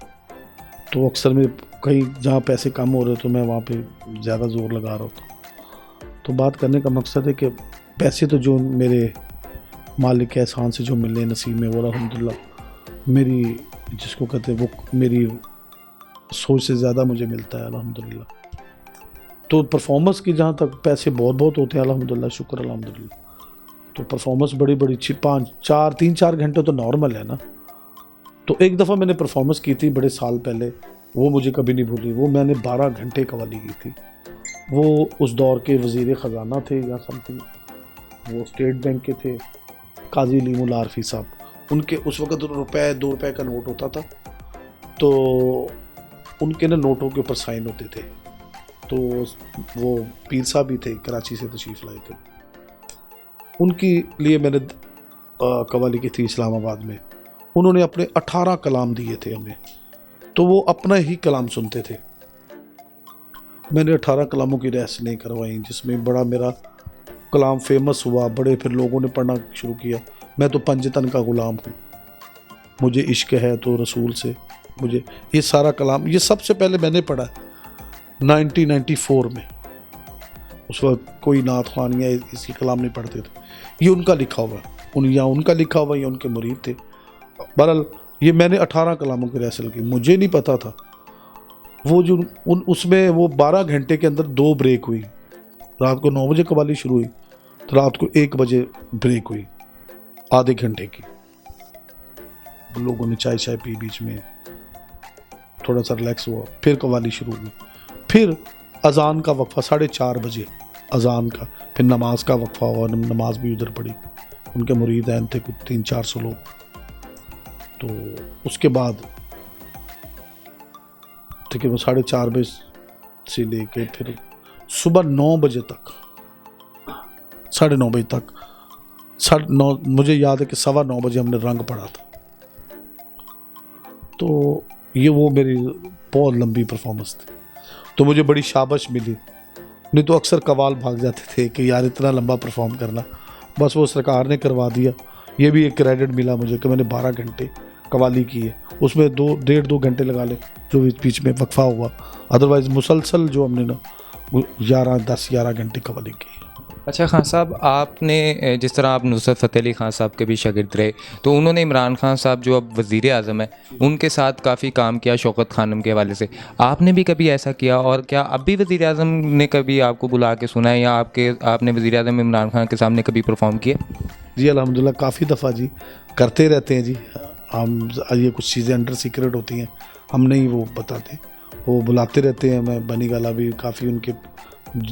Speaker 2: तो अक्सर में कहीं जहाँ पैसे कम हो रहे तो मैं वहाँ पे ज़्यादा ज़ोर लगा रहा होता। तो बात करने का मकसद है कि पैसे तो जो मेरे मालिक के एहसान से जो मिले नसीब में, वो अल्हम्दुलिल्लाह मेरी, जिसको कहते हैं, वो मेरी सोच से ज़्यादा मुझे मिलता है अल्हम्दुलिल्लाह। तो परफॉर्मेंस की जहाँ तक पैसे बहुत होते हैं अल्हम्दुलिल्लाह, शुक्र अल्हम्दुलिल्लाह। तो परफॉर्मेंस बड़ी 3-4 घंटे तो नॉर्मल है ना। तो एक दफ़ा मैंने परफॉर्मेंस की थी बड़े साल पहले, वो मुझे कभी नहीं भूली। वो मैंने 12 घंटे कव्वाली की थी। वो उस दौर के वज़ीर ख़जाना थे या समथिंग, वो स्टेट बैंक के थे, काजी लीमुल आरफी साहब। उनके उस वक़्त रुपए 2 रुपए का नोट होता था, तो उनके ना नोटों के ऊपर साइन होते थे। तो वो पीर साहब भी थे, कराची से तशरीफ़ लाए थे। उनके लिए मैंने कव्वाली की थी इस्लामाबाद में। उन्होंने अपने 18 कलाम दिए थे हमें, तो वो अपना ही कलाम सुनते थे। मैंने 18 कलामों की रैसलिंग करवाई, जिसमें बड़ा मेरा कलाम फेमस हुआ। बड़े फिर लोगों ने पढ़ना शुरू किया। मैं तो पंजतन का ग़ुलाम हूँ, मुझे इश्क है तो रसूल से, मुझे ये सारा कलाम, ये सबसे पहले मैंने पढ़ा 1994 में। उस वक्त कोई नात ख़वान या इसकी कलाम नहीं पढ़ते थे। ये उनका लिखा हुआ, उनका लिखा हुआ, ये उनके मुरीद थे। बहरहाल ये मैंने 18 कलामों की रैसल की। मुझे नहीं पता था वो जो उसमें वो 12 घंटे के अंदर 2 ब्रेक हुई। रात को 9 बजे कव्वाली शुरू हुई, तो रात को 1 बजे ब्रेक हुई आधे घंटे की। लोगों ने चाय शाय पी, बीच में थोड़ा सा रिलैक्स हुआ, फिर कव्वाली शुरू हुई। फिर अजान का वक्फा 4:30 बजे अजान का, फिर नमाज का वक्फा हुआ, नमाज भी उधर पढ़ी। उनके मुरीद ऐन थे कुछ 300-400 लोग। तो उसके बाद ठीक है, वो 4:30 बजे से लेके फिर सुबह 9 बजे तक, 9:30 बजे तक, 9:30 मुझे याद है कि 9:15 बजे हमने रंग पढ़ा था। तो ये वो मेरी बहुत लंबी परफॉर्मेंस थी, तो मुझे बड़ी शाबाश मिली। नहीं तो अक्सर कवाल भाग जाते थे कि यार इतना लंबा परफॉर्म करना, बस वो सरकार ने करवा दिया। ये भी एक क्रेडिट मिला मुझे कि मैंने 12 घंटे कवाली की है, उसमें 1.5-2 घंटे लगा ले जो बीच में वक्फा हुआ। अदरवाइज़ मुसलसल जो हमने ना 10-11 घंटे कवाली की।
Speaker 3: अच्छा खान साहब, आपने जिस तरह आप नुसरत फ़तेह अली खान साहब के भी शागिर्द रहे, तो उन्होंने इमरान खान साहब जो अब वज़ीर आज़म है उनके साथ काफ़ी काम किया शौकत खानम के हवाले से। आपने भी कभी ऐसा किया, और क्या अब भी वज़ीर आज़म ने कभी आपको बुला के सुना है, या आपने वज़ीर आज़म इमरान खान के सामने कभी परफॉर्म किया?
Speaker 2: जी अल्हम्दुलिल्लाह काफ़ी दफ़ा जी करते रहते हैं जी। हम ये कुछ चीज़ें अंडर सीक्रेट होती हैं, हम नहीं वो बताते, वो बुलाते रहते हैं। मैं बनी गाला भी काफ़ी उनके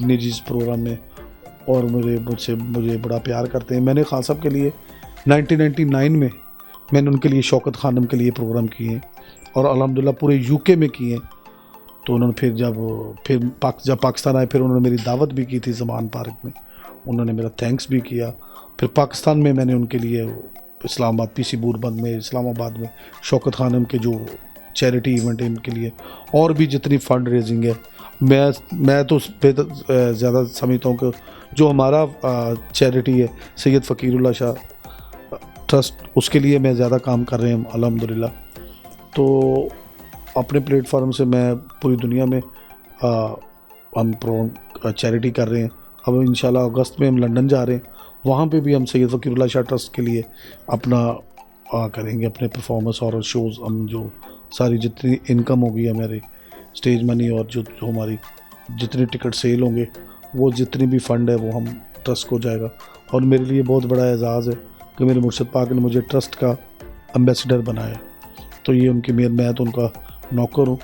Speaker 2: निजी प्रोग्राम में, और मुझे बड़ा प्यार करते हैं। मैंने खान साहब के लिए 1999 में मैंने उनके लिए शौकत खानम के लिए प्रोग्राम किए हैं, और अल्हम्दुलिल्लाह पूरे यूके में किए हैं। तो उन्होंने फिर जब पाकिस्तान आए, फिर उन्होंने मेरी दावत भी की थी ज़मान पार्क में, उन्होंने मेरा थैंक्स भी किया। फिर पाकिस्तान में मैंने उनके लिए इस्लामाबाद पीसी बूरबंद में, इस्लामाबाद में शौकत खानम के जो चैरिटी इवेंट है इनके लिए, और भी जितनी फ़ंड रेजिंग है, मैं तो उस पर ज़्यादा समझता हूँ कि जो हमारा चैरिटी है सैयद फ़कीरुल्लाह शाह ट्रस्ट, उसके लिए मैं ज़्यादा काम कर रहे हैं अल्हम्दुलिल्लाह। तो अपने प्लेटफॉर्म से मैं पूरी दुनिया में हम चैरिटी कर रहे हैं। अब इंशाल्लाह अगस्त में हम लंदन जा रहे हैं, वहाँ पे भी हम सैयद फ़कीरुल्लाह शाह ट्रस्ट के लिए अपना करेंगे अपने परफॉर्मेंस और शोज़। हम जो सारी जितनी इनकम होगी हमारी स्टेज मनी, और जो हमारी जितने टिकट सेल होंगे, वो जितनी भी फ़ंड है वो हम ट्रस्ट को जाएगा। और मेरे लिए बहुत बड़ा एजाज़ है कि मेरे मुर्शिद पाक ने मुझे ट्रस्ट का एम्बेसडर बनाया। तो ये उनकी मैं तो उनका नौकर हूँ,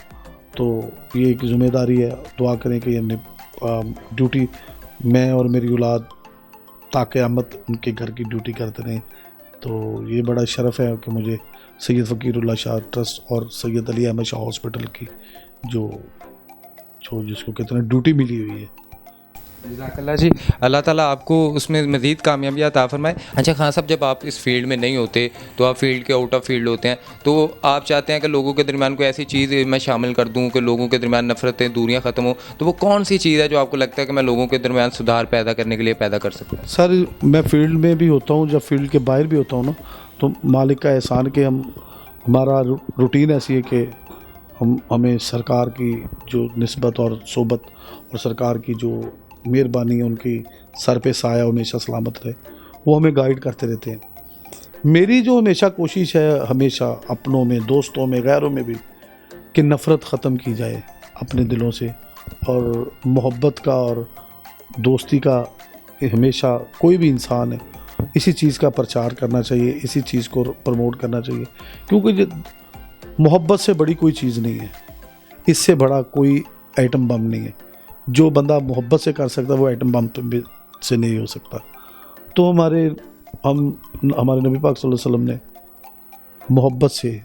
Speaker 2: तो ये एक ज़िम्मेदारी है। दुआ करें कि हमने ड्यूटी, मैं और मेरी औलाद ताक़यामत उनके घर की ड्यूटी करते रहें। तो ये बड़ा शरफ़ है कि मुझे सैयद फ़कीरुल्लाह शाह ट्रस्ट और सैयद अली अहमद शाह हॉस्पिटल की जो जिसको कहते हैं ड्यूटी मिली हुई है।
Speaker 3: जज़ाकल्लाह जी, अल्लाह ताला आपको उसमें मज़ीद कामयाबी अता फ़रमाए। अच्छा खान साहब, जब आप इस फील्ड में नहीं होते तो आप फील्ड के आउट ऑफ फील्ड होते हैं, तो आप चाहते हैं कि लोगों के दरमियान कोई ऐसी चीज़ मैं शामिल कर दूं कि लोगों के दरमियान नफ़रतें, दूरियां ख़त्म हो, तो वो कौन सी चीज़ है जो आपको लगता है कि मैं लोगों के दरमियान सुधार पैदा करने के लिए पैदा कर सकता हूँ?
Speaker 2: सर मैं फील्ड में भी होता हूँ, जब फील्ड के बाहर भी होता हूँ ना, तो मालिक का एहसान कि हमारा रूटीन ऐसी है कि हमें सरकार की जो निस्बत और सोबत और सरकार की जो मेहरबानी है, उनकी सर पे साया हमेशा सलामत रहे, वो हमें गाइड करते रहते हैं। मेरी जो हमेशा कोशिश है, हमेशा अपनों में, दोस्तों में, गैरों में भी, कि नफ़रत ख़त्म की जाए अपने दिलों से, और मोहब्बत का और दोस्ती का हमेशा कोई भी इंसान है इसी चीज़ का प्रचार करना चाहिए, इसी चीज़ को प्रमोट करना चाहिए। क्योंकि मोहब्बत से बड़ी कोई चीज़ नहीं है, इससे बड़ा कोई एटम बम नहीं है। जो बंदा मोहब्बत से कर सकता है वो एटम बम से नहीं हो सकता। तो हमारे नबी पाक सल्लल्लाहु अलैहि वसल्लम ने मोहब्बत से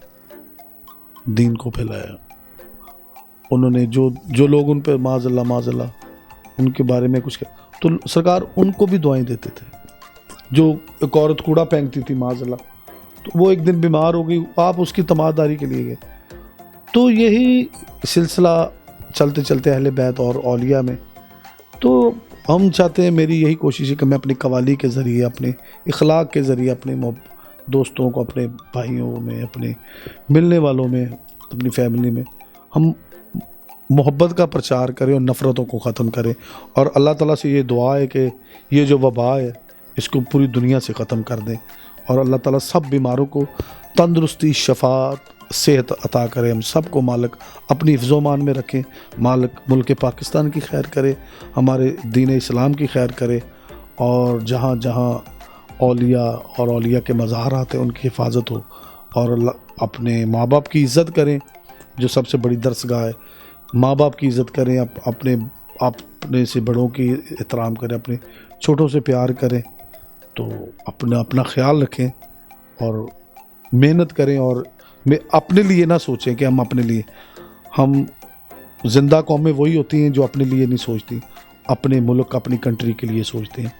Speaker 2: दीन को फैलाया। उन्होंने जो लोग उन पर माज़अल्लाह उनके बारे में कुछ तो सरकार उनको भी दुआएं देते थे। जो एक औरत कूड़ा फेंकती थी माज़अल्लाह, तो वो एक दिन बीमार हो गई, आप उसकी तमादारी के लिए गए। तो यही सिलसिला चलते चलते अहले बैत और औलिया में, तो हम चाहते हैं, मेरी यही कोशिश है कि मैं अपनी कवाली के ज़रिए, अपने इखलाक के ज़रिए, अपने दोस्तों को, अपने भाइयों में, अपने मिलने वालों में, अपनी फैमिली में हम मोहब्बत का प्रचार करें और नफ़रतों को ख़त्म करें। और अल्लाह ताला से ये दुआ है कि ये जो वबा है इसको पूरी दुनिया से ख़त्म कर दें और अल्लाह ताला सब बीमारों को तंदुरुस्ती, शफात, सेहत अता करे। हम सब को मालिक अपनी हिफ्ज़-ओ-मान में रखें। मालिक मुल्क पाकिस्तान की खैर करे, हमारे दीन इस्लाम की खैर करे, और जहाँ जहाँ औलिया और औलिया के मज़ाहरात हैं उनकी हिफाजत हो। और अपने माँ बाप की इज़्ज़त करें, जो सबसे बड़ी दरसगाह है। माँ बाप की इज़्ज़त करें, अपने से बड़ों की एहतराम करें, अपने छोटों से प्यार करें। तो अपना ख्याल रखें और मेहनत करें। और अपने लिए ना सोचें कि हम अपने लिए, हम जिंदा कौमें वही होती हैं जो अपने लिए नहीं सोचती, अपने मुल्क, अपनी कंट्री के लिए सोचते हैं।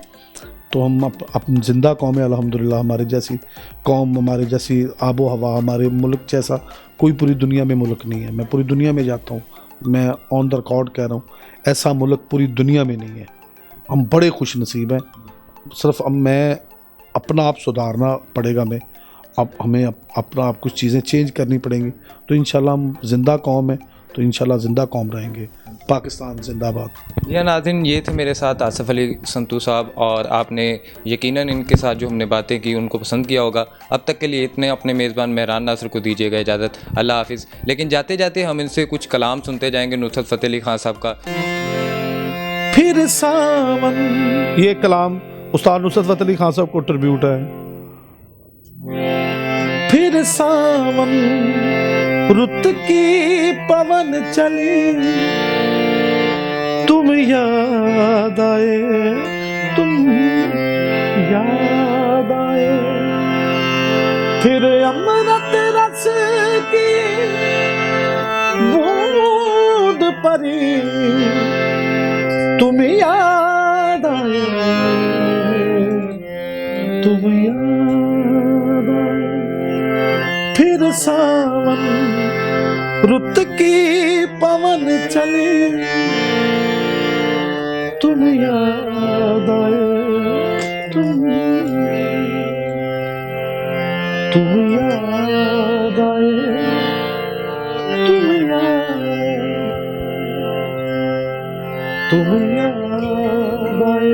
Speaker 2: तो हम अपनी जिंदा कौमें, अल्हम्दुलिल्लाह, हमारे जैसी कौम, हमारे जैसी आबो हवा, हमारे मुल्क जैसा कोई पूरी दुनिया में मुल्क नहीं है। मैं पूरी दुनिया में जाता हूँ, मैं ऑन द रिकॉर्ड कह रहा हूँ, ऐसा मुल्क पूरी दुनिया में नहीं है। हम बड़े खुश नसीब हैं। सिर्फ अब मैं अपना आप सुधारना पड़ेगा, हमें अपना आप कुछ चीज़ें चेंज करनी पड़ेंगी। तो इंशाल्लाह हम जिंदा कौम है, तो इंशाल्लाह जिंदा कौम रहेंगे। पाकिस्तान जिंदाबाद।
Speaker 3: या नाज़रीन, ये थे मेरे साथ आसिफ अली संतू साहब, और आपने यकीनन इनके साथ जो हमने बातें की उनको पसंद किया होगा। अब तक के लिए इतने, अपने मेज़बान मेहरान नासिर को दीजिएगा इजाज़त। अल्लाह हाफिज़। लेकिन जाते जाते हम इनसे कुछ कलाम सुनते जाएंगे नुसरत फ़तेह अली खान साहब का।
Speaker 2: फिर सावन, ये कलाम उस्ताद नुसरत फ़तेह अली खान साहब को ट्रिब्यूट है। फिर सावन रुत की पवन चली, तुम याद आए, तुम याद आए। फिर अमृत रस की बूंद परी, तुम याद आए, तुम याद आए। फिर सावन रुत की पवन चली, तुम याद आए, तुम याद आए, तुम याद आए, तुम याद आए,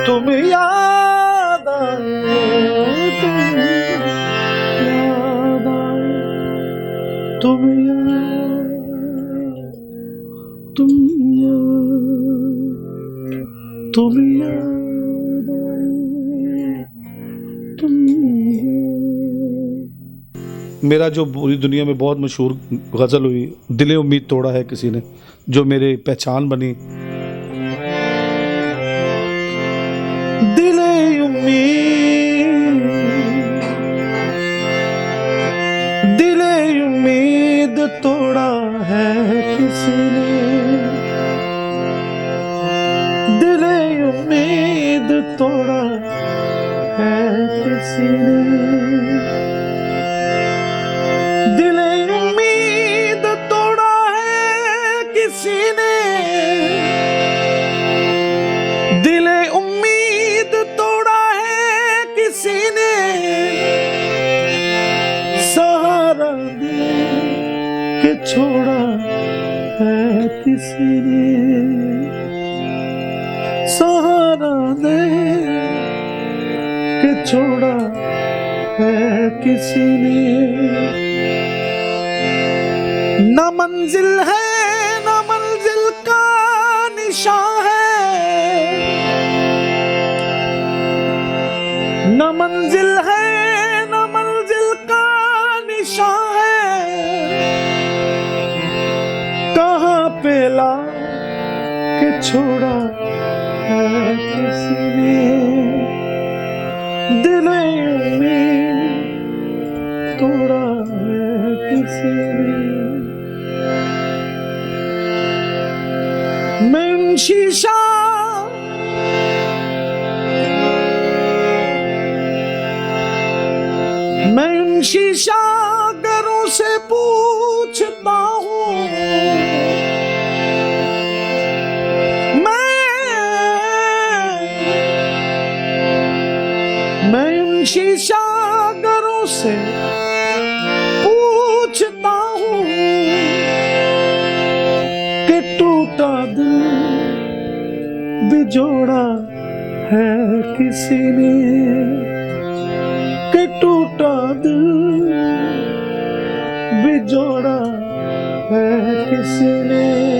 Speaker 2: तुम याद आए, तुम याद। मेरा जो पूरी दुनिया में बहुत मशहूर गज़ल हुई, दिले उम्मीद तोड़ा है किसी ने, जो मेरी पहचान बनी। दिले उम्मीद तोड़ा है किसी ने, दिले उम्मीद तोड़ा है किसी ने, दिले उम्मीद तोड़ा है किसी ने, दिले उम्मीद तोड़ा है किसी ने, सहारा दे के छोड़ा है किसी ने, सहारा दे के छोड़ा है किसी ने। ना मंजिल है, ना मंजिल का निशान है, ना मंजिल है, कि छोड़ा है किसने, दिल में तोड़ा है किसने। मैं शीशा शीशागरों से पूछता हूँ, मैं शीशागरों से पूछता हूँ कि टूटा दिल बिजोड़ा है किसी ने, कि टूटा दिल बिजोड़ा है किसी ने।